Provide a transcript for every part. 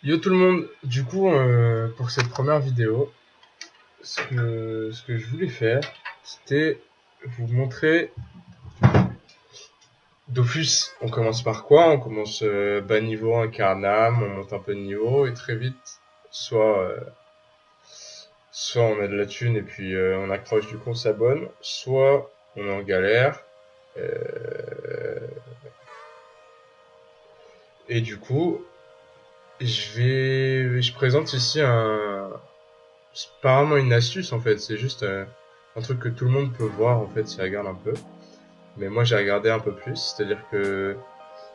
Yo tout le monde, du coup pour cette première vidéo, ce que je voulais faire, c'était vous montrer Dofus. On commence par quoi? On commence bas niveau, incarnam, on monte un peu de niveau et très vite, soit on a de la thune et puis on accroche du coup on s'abonne, soit on est en galère. euh, et du coup, je présente ici c'est pas vraiment une astuce en fait, c'est juste un truc que tout le monde peut voir en fait s'il regarde un peu. Mais moi j'ai regardé un peu plus, c'est-à-dire que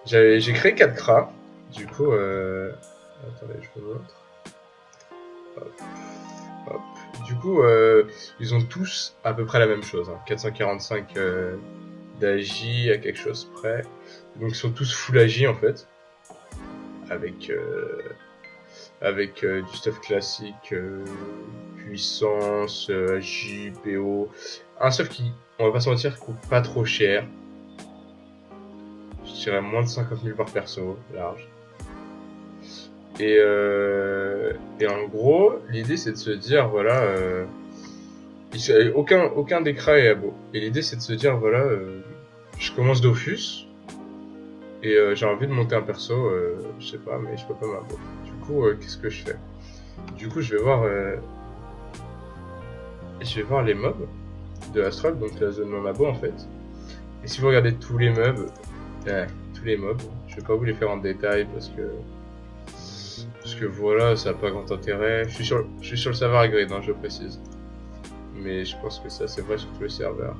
j'ai créé 4 cras. Du coup, attendez, je vous montre. Hop, hop. Du coup, ils ont tous à peu près la même chose. Hein. 445 d'AJ à quelque chose près. Donc ils sont tous full AJ en fait, avec du stuff classique, puissance, AJ, PO. Un stuff qui, on va pas se mentir, coûte pas trop cher. Je dirais moins de 50 000 par perso, large. Et en gros, l'idée c'est de se dire, voilà, aucun des cras est abo. Et l'idée c'est de se dire, voilà, je commence Dofus, et j'ai envie de monter un perso, je sais pas, mais je peux pas m'abo. Du coup, qu'est-ce que je fais? Du coup, je vais voir les mobs de Astrol, donc la zone non abo en fait. Et si vous regardez tous les mobs, je vais pas vous les faire en détail parce que voilà, ça n'a pas grand intérêt. Je suis sur le serveur grid, hein, je précise. Mais je pense que ça c'est vrai sur tous les serveurs.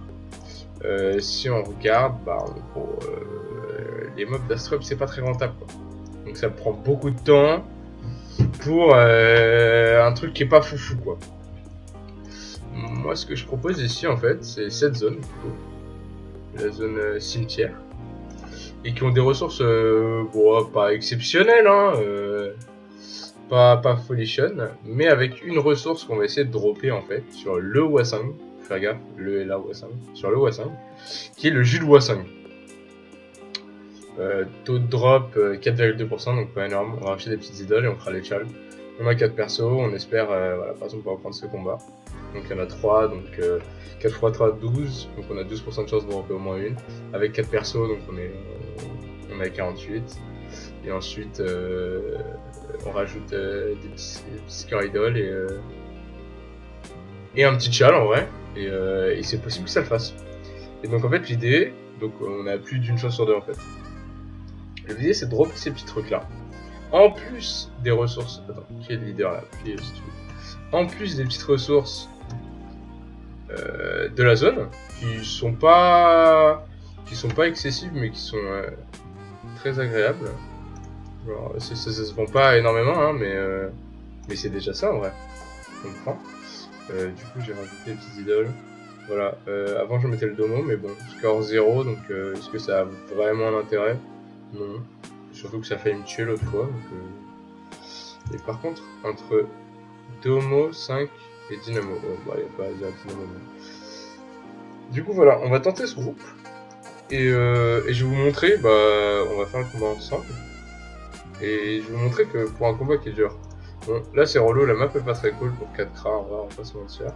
Si on regarde, bah en gros, les mobs d'Astrop c'est pas très rentable quoi. Donc ça prend beaucoup de temps pour un truc qui est pas foufou quoi. Moi ce que je propose ici en fait c'est cette zone plutôt, la zone cimetière. Et qui ont des ressources bon, pas exceptionnelles, hein, pas folichon, mais avec une ressource qu'on va essayer de dropper en fait sur le Wasang. Faire gaffe, le et la Wasang, sur le Wasang, qui est le jus de Wasang. Taux de drop 4,2%, donc pas énorme. On va acheter des petites idoles et on fera les chals. On a 4 persos, on espère voilà, par exemple pouvoir prendre ce combat. Donc il y en a 3, donc 4 x 3, 12, donc on a 12% de chance de dropper au moins une. Avec 4 persos, donc on est à 48. Et ensuite, on rajoute des petits score idoles et un petit chal en vrai. Et c'est possible que ça le fasse. Et donc en fait, l'idée, donc on a plus d'une chance sur deux en fait. L'idée, c'est de dropper ces petits trucs là. En plus des ressources. Attends, qui est le leader là? Si tu veux. En plus des petites ressources de la zone, qui sont pas excessives, mais qui sont très agréables. Alors, ça se vend pas énormément, hein, mais c'est déjà ça en vrai. On prend. Du coup, j'ai rajouté des petites idoles. Voilà. Avant, je mettais le domo, mais bon, score 0, donc est-ce que ça a vraiment un intérêt? Non. Surtout que ça a failli me tuer l'autre fois. Donc, Et par contre, entre Domo 5 et Dynamo, bah, y a pas à dire Dynamo. Non. Du coup, voilà, on va tenter ce groupe. Et je vais vous montrer, bah, on va faire le combat ensemble. Et je vais vous montrer que pour un combat qui est dur. Bon, là c'est relou, la map est pas très cool pour 4 cras, on va pas se mentir.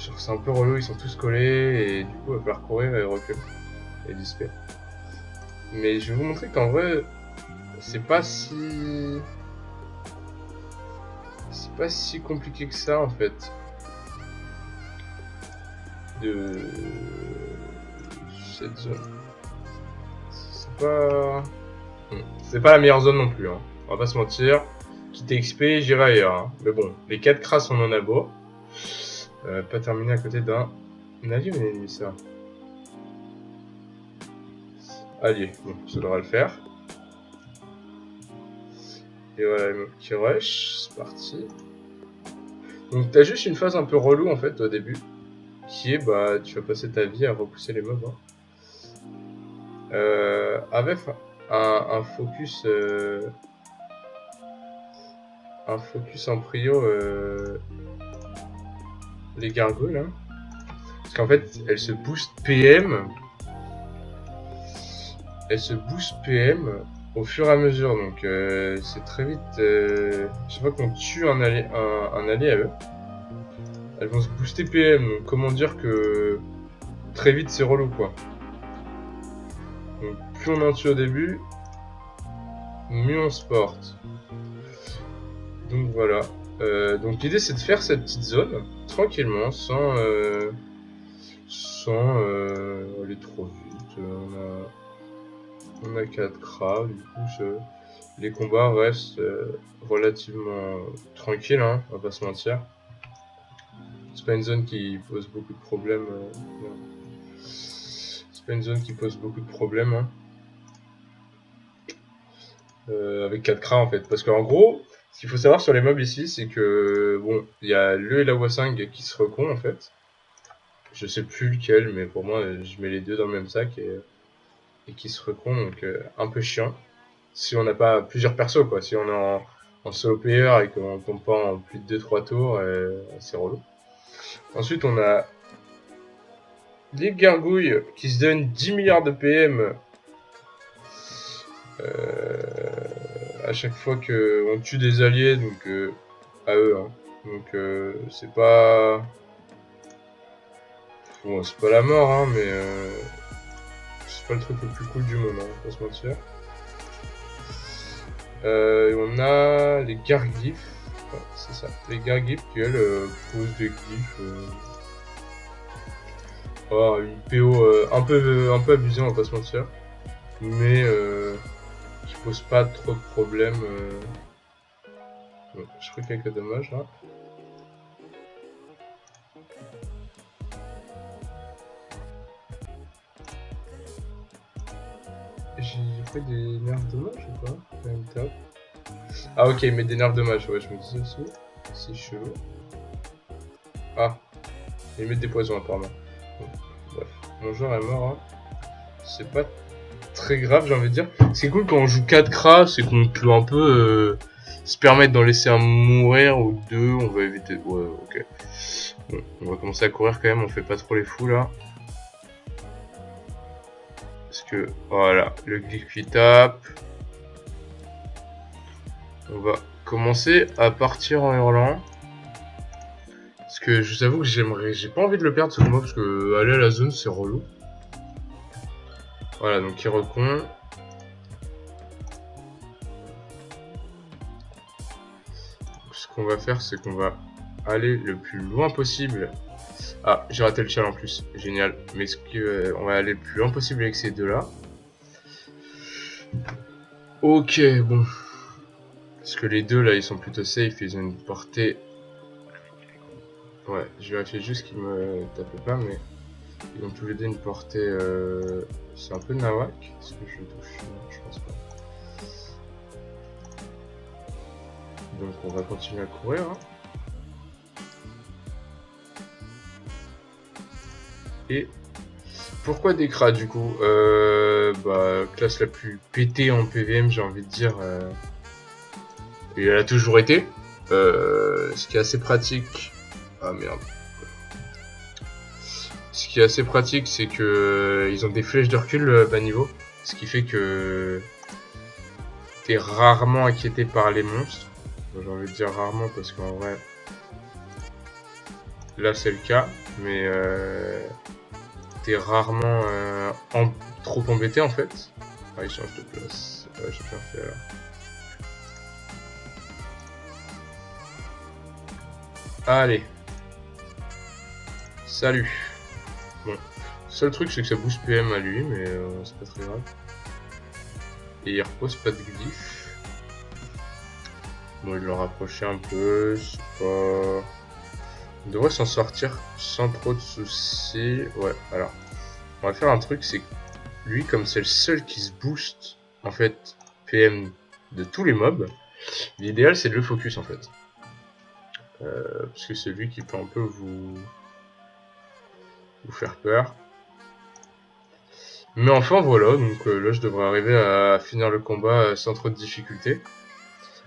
Genre c'est un peu relou, ils sont tous collés et du coup il va falloir courir et reculer et disper. Mais je vais vous montrer qu'en vrai, c'est pas si... C'est pas si compliqué que ça en fait. De... cette zone. C'est pas la meilleure zone non plus, hein. On va pas se mentir. Quitter XP, j'irai ailleurs. Hein. Mais bon, les 4 cras sont en abo. Pas terminé à côté d'un allié ou un ennemi, ça. Allié, bon, ça devrait le faire. Et voilà, le qui rush, c'est parti. Donc t'as juste une phase un peu relou en fait au début, qui est bah tu vas passer ta vie à repousser les mobs. Hein. Avec un focus en prio les gargouilles. Hein. Parce qu'en fait elles se boostent PM elle se booste PM au fur et à mesure. Donc c'est très vite. Chaque fois qu'on tue un allié à eux, elles vont se booster PM. Donc comment dire que très vite c'est relou quoi. Donc plus on en tue au début, mieux on se porte. Donc voilà. Donc l'idée c'est de faire cette petite zone tranquillement sans aller trop vite. On a 4 cras, du coup les combats restent relativement tranquilles, hein, on va pas se mentir. C'est pas une zone qui pose beaucoup de problèmes. C'est pas une zone qui pose beaucoup de problèmes, hein. Avec 4 cras en fait. Parce qu'en gros, ce qu'il faut savoir sur les mobs ici, c'est que bon, il y a le et la Wasang qui se recont en fait. Je sais plus lequel, mais pour moi, je mets les deux dans le même sac et qui se recont, donc un peu chiant. Si on n'a pas plusieurs persos, quoi. Si on est en solo player et qu'on tombe pas en plus de 2-3 tours, c'est relou. Ensuite, on a les gargouilles qui se donnent 10 milliards de PM à chaque fois qu'on tue des alliés, donc à eux. Hein. Donc c'est pas... Bon, c'est pas la mort, hein, mais c'est pas le truc le plus cool du monde, hein, on va pas se mentir. On a les garglyphes, ouais, c'est ça, les garglyphes qui elles posent des glyphes. Oh, une PO un peu abusée, on va pas se mentir, mais qui pose pas trop de problèmes. Bon, je crois qu'il y a que dommage là. J'ai fait des nerfs dommages ou pas? Quand même top. Ah ok, mais des nerfs dommages, ouais, je me disais aussi. C'est chelou. Ah, ils mettent des poisons apparemment. Bon, bref, mon joueur est mort. Hein. C'est pas très grave, j'ai envie de dire. C'est cool quand on joue 4 cras, c'est qu'on peut un peu se permettre d'en laisser un mourir ou deux. On va éviter. Ouais, ok. Bon, on va commencer à courir quand même, on fait pas trop les fous là. Parce que, voilà, le glyphe qui tape. On va commencer à partir en hurlant. Parce que je vous avoue que j'ai pas envie de le perdre ce combat parce que aller à la zone c'est relou. Voilà, donc il recon. Ce qu'on va faire, c'est qu'on va aller le plus loin possible. Ah, j'ai raté le challenge en plus, génial. Mais on va aller le plus loin possible avec ces deux là. Ok, bon. Parce que les deux là ils sont plutôt safe, ils ont une portée. Ouais, je vérifie juste qu'ils me tapaient pas, mais ils ont tous les deux une portée. C'est un peu nawak. Est-ce que je le touche? Non, je pense pas. Donc on va continuer à courir. Hein. Et pourquoi des cras du coup classe la plus pétée en PVM, j'ai envie de dire. Et elle a toujours été. Ce qui est assez pratique. Ah merde. Ce qui est assez pratique, c'est que ils ont des flèches de recul bas niveau. Ce qui fait que t'es rarement inquiété par les monstres. J'ai envie de dire rarement parce qu'en vrai, là c'est le cas. Mais t'es rarement trop embêté en fait. Ah, il change de place. Ouais, j'ai bien fait alors. Allez. Salut. Bon. Seul truc, c'est que ça booste PM à lui, mais c'est pas très grave. Et il repose pas de glyphe. Bon, il l'a rapproché un peu. C'est pas... On devrait s'en sortir sans trop de soucis. Ouais, alors. On va faire un truc, c'est que lui, comme c'est le seul qui se booste, en fait, PM de tous les mobs, l'idéal c'est de le focus en fait. Parce que c'est lui qui peut un peu vous faire peur. Mais enfin voilà, donc là je devrais arriver à finir le combat sans trop de difficultés.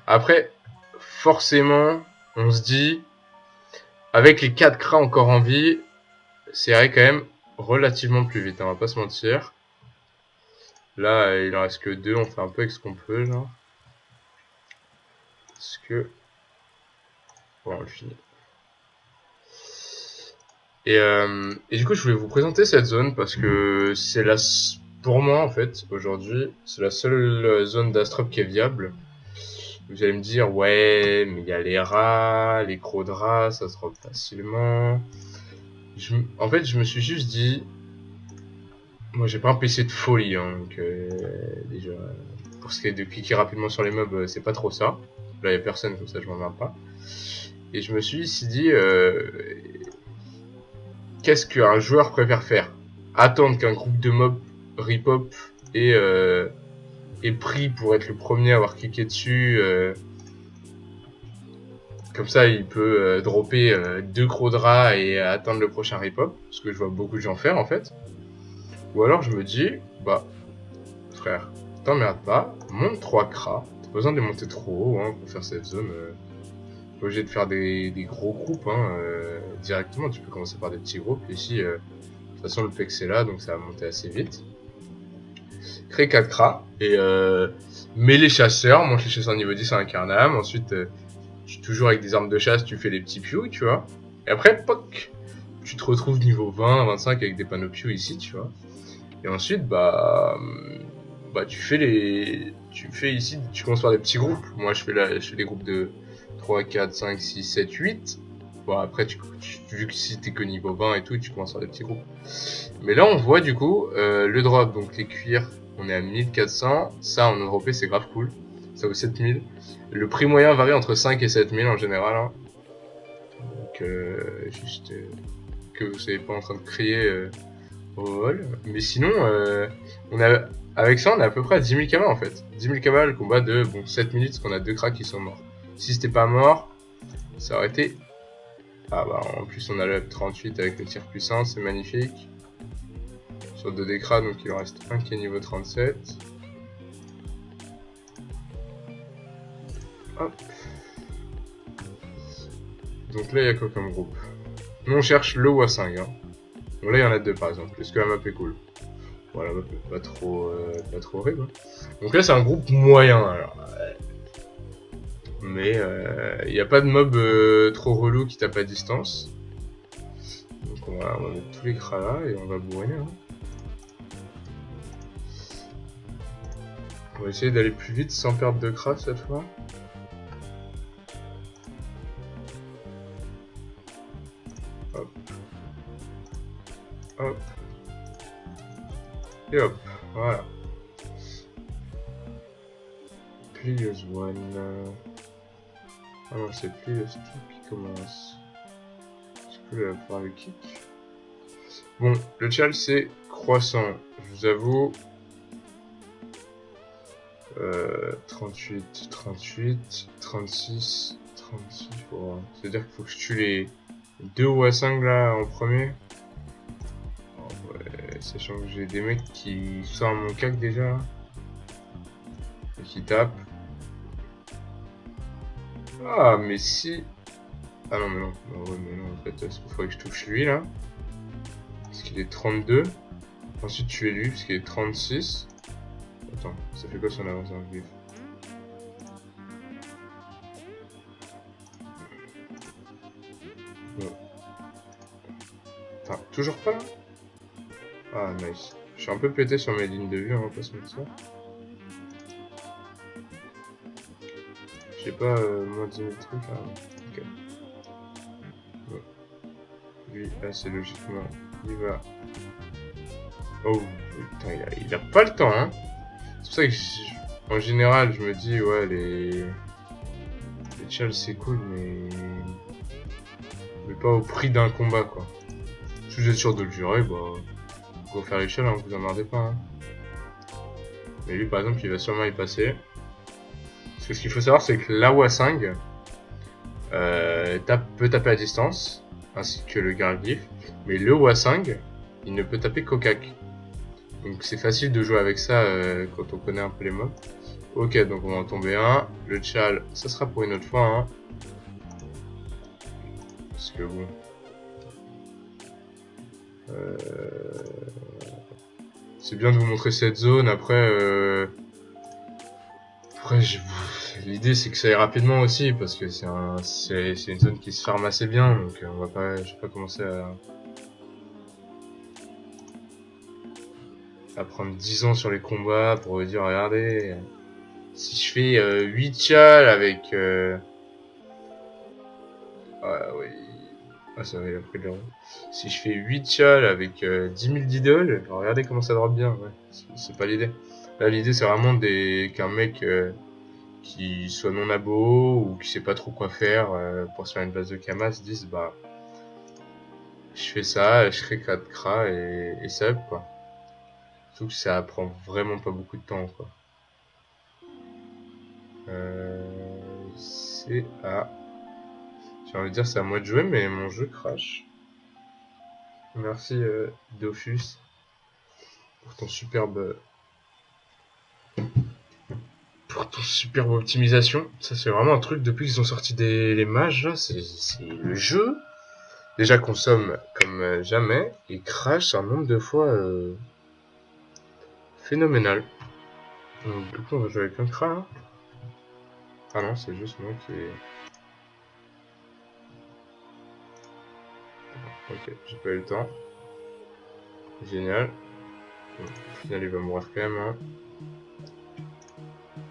Après, forcément, on se dit, avec les 4 cras encore en vie, ça irait quand même relativement plus vite, hein, on va pas se mentir. Là, il en reste que 2, on fait un peu avec ce qu'on peut, genre. Parce que... Bon, on le finit. Et du coup, je voulais vous présenter cette zone parce que c'est la... Pour moi, en fait, aujourd'hui, c'est la seule zone d'Astrop qui est viable. Vous allez me dire, ouais, mais il y a les rats, les crocs de rats, ça se drop facilement. En fait, je me suis juste dit... Moi, j'ai pas un PC de folie, hein, donc déjà... Pour ce qui est de cliquer rapidement sur les mobs, c'est pas trop ça. Là, il y a personne, comme ça, je m'emmerde pas. Et je me suis ici dit... Qu'est-ce qu'un joueur préfère faire? Attendre qu'un groupe de mobs rip-hop est pris pour être le premier à avoir cliqué dessus. Comme ça, il peut dropper 2 crocs de rats et atteindre le prochain rip-hop. Ce que je vois beaucoup de gens faire en fait. Ou alors je me dis, bah, frère, t'emmerdes pas, monte 3 cras. T'as pas besoin de les monter trop haut hein, pour faire cette zone. Pas obligé de faire des gros groupes hein, directement. Tu peux commencer par des petits groupes. Ici, de toute façon, le PEX est là, donc ça va monter assez vite. Crée 4 cras et mets les chasseurs, monte les chasseurs niveau 10 à Incarnam. Ensuite, toujours avec des armes de chasse, tu fais les petits pious, tu vois. Et après, poc, tu te retrouves niveau 20, 25 avec des panneaux pious ici, tu vois. Et ensuite, bah tu fais ici, tu commences par des petits groupes. Moi, je fais des groupes de 3, 4, 5, 6, 7, 8. Bon, après, vu que si t'es que niveau 20 et tout, tu commences par des petits groupes. Mais là, on voit du coup le drop, donc les cuirs, on est à 1400. Ça, en dropé, c'est grave cool. Ça vaut 7000. Le prix moyen varie entre 5 et 7000 en général. Hein. Donc, juste que vous soyez pas en train de crier au vol. Mais sinon, avec ça, on est à peu près à 10 000 km en fait. 10 000 km, le combat de 7 minutes, parce qu'on a 2 cracks qui sont morts. Si c'était pas mort, ça aurait été... Ah bah, en plus, on a le 38 avec le tir puissant, c'est magnifique. Sur 2 décras, donc il en reste un qui est niveau 37. Hop. Donc là, il y a quoi comme groupe? Nous, on cherche le Wasing. Hein. Donc là, il y en a 2 par exemple. Est-ce que la map est cool? Voilà, la map est pas trop horrible. Hein. Donc là, c'est un groupe moyen. Alors, mais il n'y a pas de mob trop relou qui tape à distance. Donc on va mettre tous les cras là et on va bourriner. Hein. On va essayer d'aller plus vite sans perdre de cras cette fois. Hop. Hop. Et hop. Voilà. Plios one. Ah non, c'est Plios qui commence. Est-ce que là, par le kick? Bon, le challenge c'est croissant. Je vous avoue. 38, 38, 36, 36. Bon, c'est-à-dire qu'il faut que je tue les 2 Wasing là en premier. Oh, ouais, sachant que j'ai des mecs qui sortent mon cac déjà. Et qui tapent. Ah, mais si. Ah non, mais non. Ouais, mais non, en fait, il faudrait que je touche lui là. Parce qu'il est 32. Ensuite, tuer lui, parce qu'il est 36. Attends, ça fait quoi son avance en vif? Bon. Attends, toujours pas là? Ah, nice. Je suis un peu pété sur mes lignes de vue, on va pas se mettre ça. J'ai pas moins 10 000 trucs là. Ok. Bon. Lui, là, c'est logiquement. Il va. Oh, putain, il a pas le temps, hein. C'est pour ça que, en général, je me dis, ouais, les challenges c'est cool, mais pas au prix d'un combat, quoi. Si vous êtes sûr de le jurer, bah, go faire les challenges, vous emmerdez pas, hein. Mais lui, par exemple, il va sûrement y passer. Parce que ce qu'il faut savoir, c'est que la Wasing peut taper à distance, ainsi que le Garglyph, mais le Wasing, il ne peut taper qu'au cac. Donc c'est facile de jouer avec ça quand on connaît un peu les mobs. Ok, donc on va en tomber un. Le chal, ça sera pour une autre fois. Hein. Parce que bon... c'est bien de vous montrer cette zone. Après, l'idée c'est que ça aille rapidement aussi, parce que c'est une zone qui se farme assez bien, donc je vais pas commencer à prendre 10 ans sur les combats pour vous dire, regardez, si je fais 8 chals avec... Ah oui... Ah ça va, il a pris de l'euro. Si je fais 8 chals avec 10 000 d'idoles, regardez comment ça drop bien, ouais. C'est pas l'idée. Là l'idée c'est vraiment qu'un mec qui soit non abo ou qui sait pas trop quoi faire pour se faire une base de Kama se dise bah je fais ça, je crée 4 cras et ça up quoi. Surtout que ça prend vraiment pas beaucoup de temps quoi. C'est à... J'ai envie de dire c'est à moi de jouer mais mon jeu crash. Merci Dofus pour ton superbe optimisation. Ça c'est vraiment un truc depuis qu'ils ont sorti les mages là, c'est le jeu. Déjà consomme comme jamais et crash un nombre de fois phénoménal. Donc, du coup on va jouer avec un cra hein. Ah non c'est juste moi qui... Ok, j'ai pas eu le temps. Génial. Au final il va mourir quand même hein.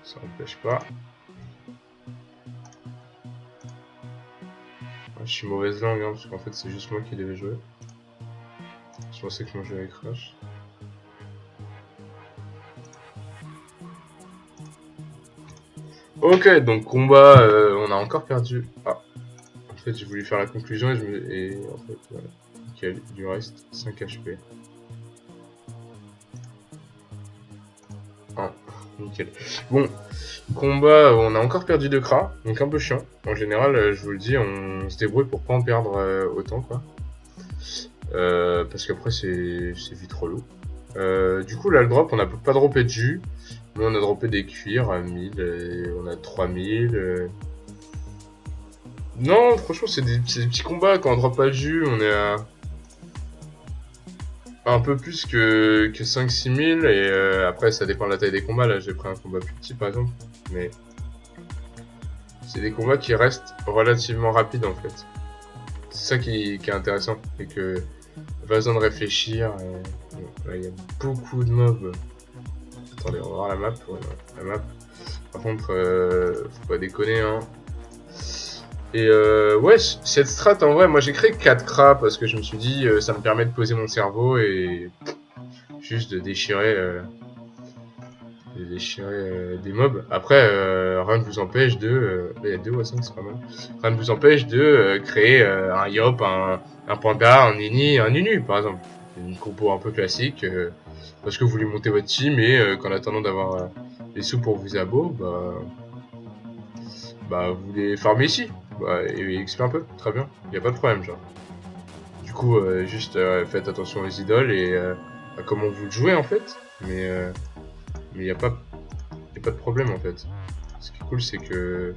Ça n'empêche pas. Je suis mauvaise langue hein, parce qu'en fait c'est juste moi qui devais jouer. Je pensais que mon jeu allait crash. Ok, donc combat, on a encore perdu. Ah, en fait j'ai voulu faire la conclusion et en fait voilà. Nickel, il lui reste 5 HP. Ah, nickel. Bon, combat, on a encore perdu 2 cras, donc un peu chiant. En général, je vous le dis, on se débrouille pour pas en perdre autant quoi. Parce qu'après c'est vite relou. Du coup là le drop on a pas droppé de jus. Nous on a droppé des cuirs à 1000 et on a 3000. Non franchement c'est des petits combats quand on drop pas de jus on est à un peu plus que 5-6 000 et après ça dépend de la taille des combats. Là j'ai pris un combat plus petit par exemple. Mais c'est des combats qui restent relativement rapides en fait. C'est ça qui est intéressant et que pas besoin de réfléchir. Là il y a beaucoup de mobs. Attendez, on va voir la map. Ouais, la map. Par contre, faut pas déconner, hein. Et ouais, cette strat, en vrai, moi j'ai créé 4 cras parce que je me suis dit, ça me permet de poser mon cerveau et juste de déchirer, des mobs. Après, rien ne vous empêche de... il y a 2 ou 5, c'est pas mal. Rien ne vous empêche de créer un Yop, un Panda, un Nini, un Nunu, par exemple. Une compo un peu classique. Parce que vous voulez monter votre team et qu'en attendant d'avoir les sous pour vous abo, bah vous les farmez ici et XP un peu, très bien, y a pas de problème genre. Du coup juste faites attention aux idoles et à comment vous le jouez en fait, mais y a pas de problème en fait. Ce qui est cool c'est que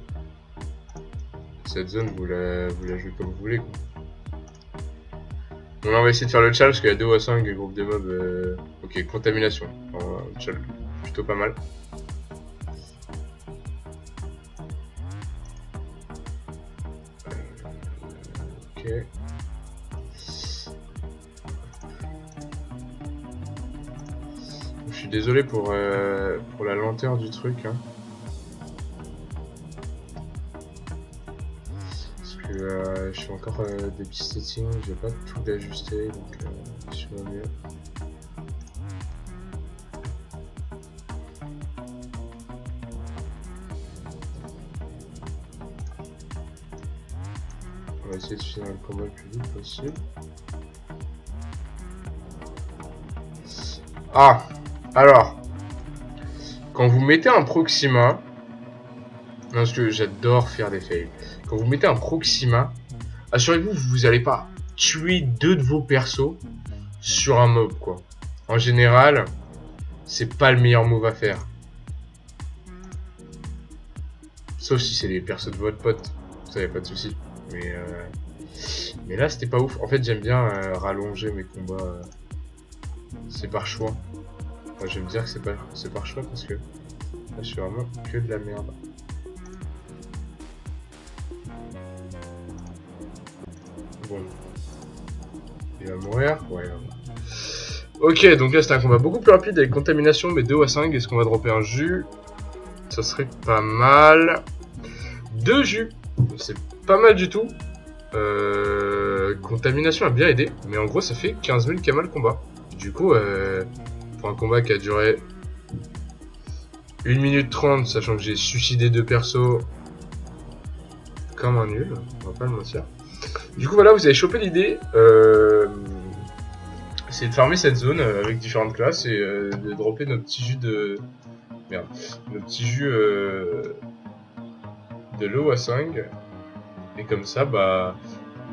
cette zone vous la jouez comme vous voulez quoi. On va essayer de faire le challenge parce qu'il y a 2 ou 5 groupes de mobs. Ok, contamination. Challenge plutôt pas mal. Ok. Je suis désolé pour la lenteur du truc. Hein. Je fais encore des petits settings, j'ai pas tout ajusté donc je vais mieux. On va essayer de finir le combat le plus vite possible. Ah, alors, quand vous mettez un Proxima, non, parce que j'adore faire des fails. Quand vous mettez un Proxima, assurez-vous que vous n'allez pas tuer 2 de vos persos sur un mob, quoi. En général, c'est pas le meilleur move à faire. Sauf si c'est les persos de votre pote, ça y a pas de souci. Mais là, c'était pas ouf. En fait, j'aime bien rallonger mes combats. C'est par choix. Moi, je vais me dire que c'est par choix parce que là, je suis vraiment que de la merde. Bon. Il va mourir? Ouais, il va mourir. Ok, donc là, c'était un combat beaucoup plus rapide avec contamination, mais 2 ou à 5. Est-ce qu'on va dropper un jus? Ça serait pas mal. 2 jus. C'est pas mal du tout. Contamination a bien aidé, mais en gros ça fait 15 000 kamas le combat. Du coup, pour un combat qui a duré 1 minute 30, sachant que j'ai suicidé 2 persos comme un nul, on va pas le mentir. Du coup voilà, vous avez chopé l'idée, c'est de farmer cette zone avec différentes classes et de dropper nos petits jus de... Merde, nos petits jus de l'eau à 5. Et comme ça, bah...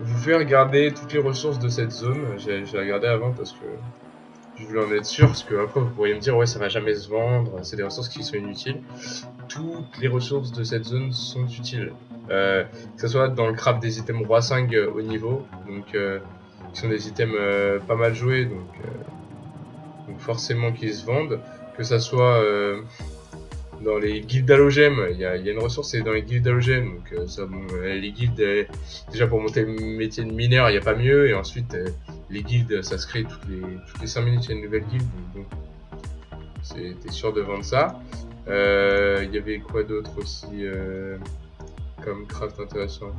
vous pouvez regarder toutes les ressources de cette zone. J'ai regardé avant parce que je voulais en être sûr, parce que après vous pourriez me dire ouais ça va jamais se vendre, c'est des ressources qui sont inutiles. Toutes les ressources de cette zone sont utiles. Que ce soit dans le craft des items roi 5 au niveau, donc qui sont des items pas mal joués, donc forcément qu'ils se vendent. Que ça soit dans les guildes halogèmes, il y a une ressource, c'est dans les guildes halogèmes. Donc ça, bon, les guildes, déjà pour monter le métier de mineur, il n'y a pas mieux. Et ensuite, les guildes, ça se crée toutes les 5 minutes, il y a une nouvelle guilde. Donc t'es sûr de vendre ça. Il y avait quoi d'autre aussi comme craft intéressant?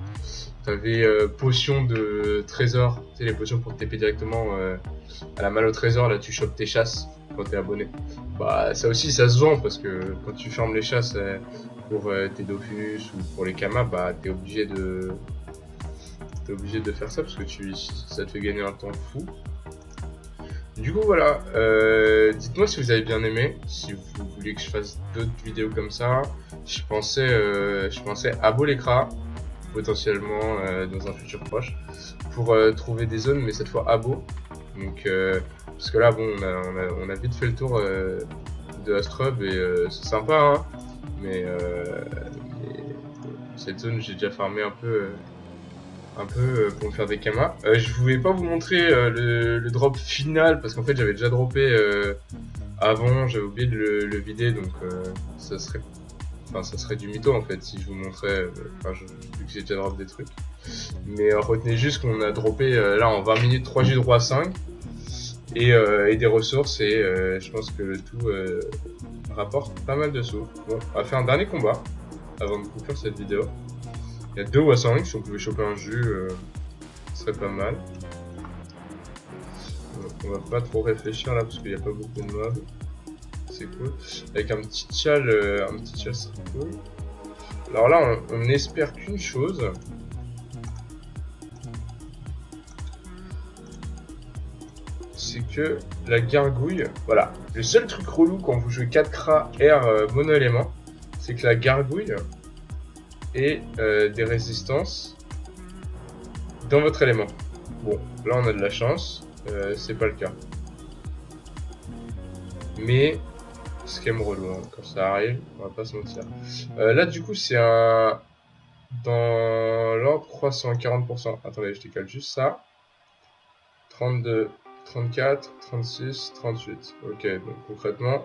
T'avais potions de trésor, tu sais les potions pour te TP directement à la malle au trésor, là tu chopes tes chasses quand t'es abonné. Bah ça aussi ça se vend parce que quand tu fermes les chasses pour tes Dofus ou pour les Kamas, bah t'es obligé de faire ça parce que ça te fait gagner un temps fou. Du coup voilà, dites-moi si vous avez bien aimé, si vous voulez que je fasse d'autres vidéos comme ça. Je pensais à Bolekra, potentiellement dans un futur proche, pour trouver des zones, mais cette fois à Beau. Donc, parce que là, bon, on a vite fait le tour de Astrub et c'est sympa, hein, mais cette zone, j'ai déjà farmé un peu pour me faire des kamas. Je voulais pas vous montrer le drop final parce qu'en fait j'avais déjà droppé avant, j'avais oublié de le vider, donc ça serait du mytho en fait si je vous montrais, vu que j'ai déjà drop des trucs. Mais retenez juste qu'on a droppé là en 20 minutes 3 jus de roi 5 et des ressources et je pense que le tout rapporte pas mal de sous. Bon, on va faire un dernier combat avant de conclure cette vidéo. Il y a 2 ou à 5, si on pouvait choper un jus, ce serait pas mal. On va pas trop réfléchir là parce qu'il n'y a pas beaucoup de mobs. C'est cool. Avec un petit tchal serait cool. Alors là, on espère qu'une chose. C'est que la gargouille, voilà. Le seul truc relou quand vous jouez 4 kras R mono-élément, c'est que la gargouille ait des résistances dans votre élément. Bon, là on a de la chance, c'est pas le cas. Mais, c'est quand même relou, hein. Quand ça arrive, on va pas se mentir. Là du coup c'est un... Dans l'ordre croissant à 40%. Attendez, je décale juste ça. 32, 34, 36, 38. Ok, donc concrètement...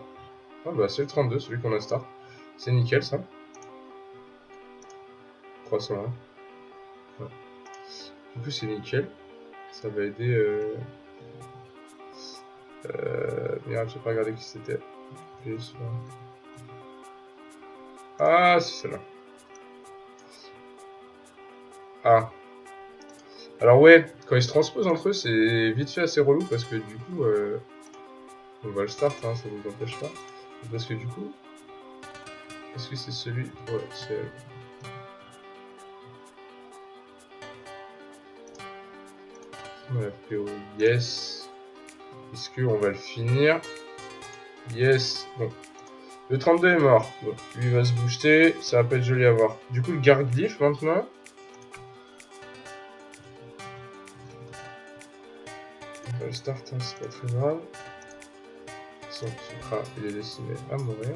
Ah bah c'est le 32, celui qu'on a start. C'est nickel ça. 301. Ouais. Du coup c'est nickel. Ça va aider... Merde, j'ai pas regardé qui c'était. Ah, c'est celle-là. Ah. Alors ouais, quand ils se transposent entre eux, c'est vite fait assez relou parce que du coup... on va le start, hein, ça nous empêche pas. Parce que du coup... Est-ce que c'est celui... Ouais, c'est... Ouais, PO, yes. Est-ce qu'on va le finir? Yes. Bon. Le 32 est mort. Bon. Lui va se booster. Ça va pas être joli à voir. Du coup, le Garglyph maintenant. On va le start, hein, c'est pas très grave. Son Kra, il est destiné à mourir.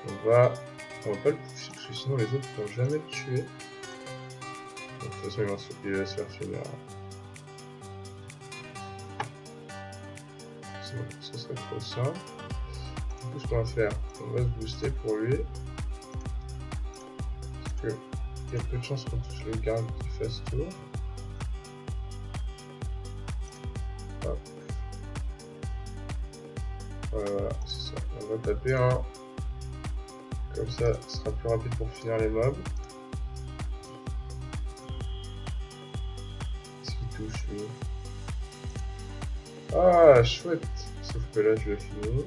On va pas le pousser parce que sinon les autres ne vont jamais le tuer. Bon, de toute façon, il va se faire tuer. Sinon, ça serait trop simple. Du coup, ce qu'on va faire, on va se booster pour lui. Parce que il y a peu de chances qu'on touche le garde qui fasse tour. Hop. Voilà, c'est ça. On va taper un. Comme ça, ce sera plus rapide pour finir les mobs. Est-ce qu'il touche lui? Ah, chouette! Sauf que là, je l'ai fini.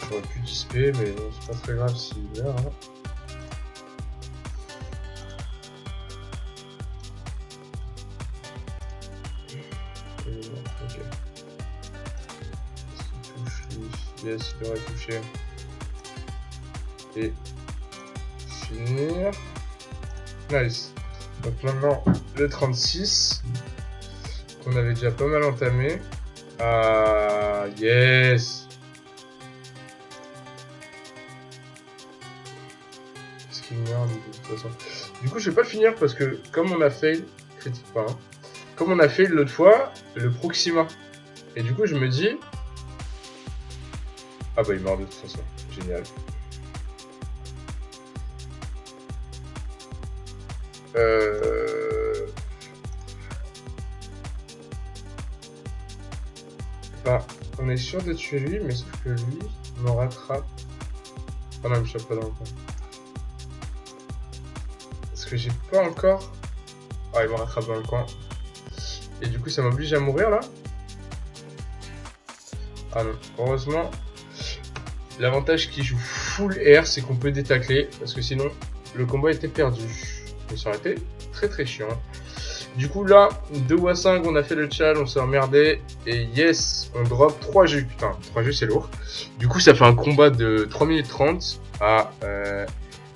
J'aurais pu disper, mais bon, c'est pas très grave s'il meurt. Hein. Ok. Est-ce qu'il touche lui? Yes, il devrait toucher. Et finir. Nice. Donc maintenant, le 36, qu'on avait déjà pas mal entamé. Ah, yes! Qu'est-ce qu'il meurt de toute façon? Du coup, je vais pas le finir parce que, comme on a fail, critique pas, hein, comme on a fail l'autre fois, le Proxima. Et du coup, je me dis. Ah bah, il meurt de toute façon. Génial. Bah, on est sûr de tuer lui, mais sauf que lui me rattrape. Oh non, il me chope pas dans le coin. Parce que j'ai pas encore. Ah, il me rattrape dans le coin. Et du coup, ça m'oblige à mourir là. Ah non, heureusement. L'avantage qui joue full air, c'est qu'on peut détacler. Parce que sinon, le combat était perdu. Mais ça aurait été très très chiant. Du coup, là, 2 à 5, on a fait le challenge, on s'est emmerdé. Et yes, on drop 3 G. Putain, 3 G, c'est lourd. Du coup, ça fait un combat de 3 minutes 30 à.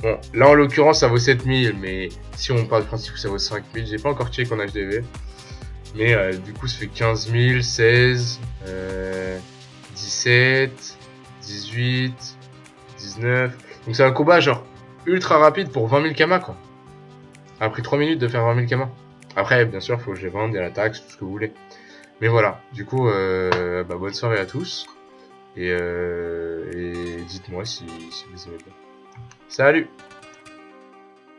Bon, là en l'occurrence, ça vaut 7000. Mais si on part du principe que ça vaut 5000, j'ai pas encore check en HDV. Mais du coup, ça fait 15 000, 16, 17, 18, 19. Donc, c'est un combat genre ultra rapide pour 20 000 kamas, quoi. Ça a pris 3 minutes de faire 20 000 kamas. Après, bien sûr, il faut que je les vende, il y a la taxe, tout ce que vous voulez. Mais voilà, du coup, bah, bonne soirée à tous. Et dites-moi si vous aimez bien. Salut!